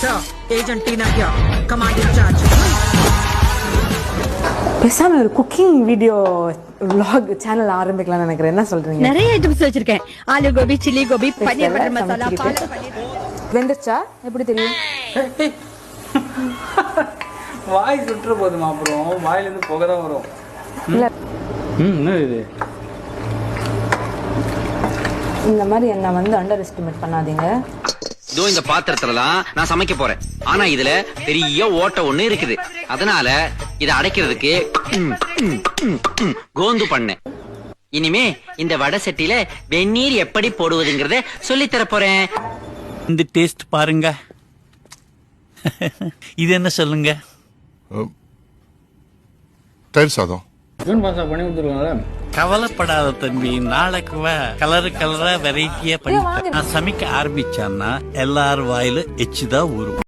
Sir, Agent Tina here. Command in charge. பேசாம ஒரு cooking video vlog channel ஆரம்பிக்கலாம்னு நினைக்கிறேன். என்ன சொல்றீங்க? நிறைய ஐட்டம்ஸ் வச்சிருக்கேன். ஆலு கோபி, சில்லி கோபி, பன்னீர் பட்டர் மசாலா, பாலக் பன்னீர். வெந்துச்சா? எப்படி தெரியும்? வாய் சுற்ற போதுமா? அப்புறம் வாயில இருந்து புகை தான் வரும். இல்ல என்ன இது? இந்த மாதிரி என்ன வந்து அண்டர் எஸ்டிமேட் பண்ணாதீங்க. இதோ இந்த பாத்திரத்துலதான் நான் சமைக்க போறேன். ஆனா இதுல பெரிய ஓட்டை ஒண்ணு இருக்குது. அதனால இதை அடைக்கிறதுக்கு கோந்து பண்ணேன். இனிமே இந்த வடை சட்டியில வெந்நீர் எப்படி போடுவதுங்கிறத சொல்லித் தர போறேன். இந்த டேஸ்ட் பாருங்க. இது என்ன சொல்லுங்க? தயிர் சாதம் ஜூன் மாசம் பண்ணி கொடுத்துருவாங்களே. கவலைப்படாத தம்பி, நாளைக்கு கலரா வெரைட்டியா பண்ணி நான் சமைக்க ஆரம்பிச்சான்னா எல்லாரும் வாயில எச்சுதான் ஊறும்.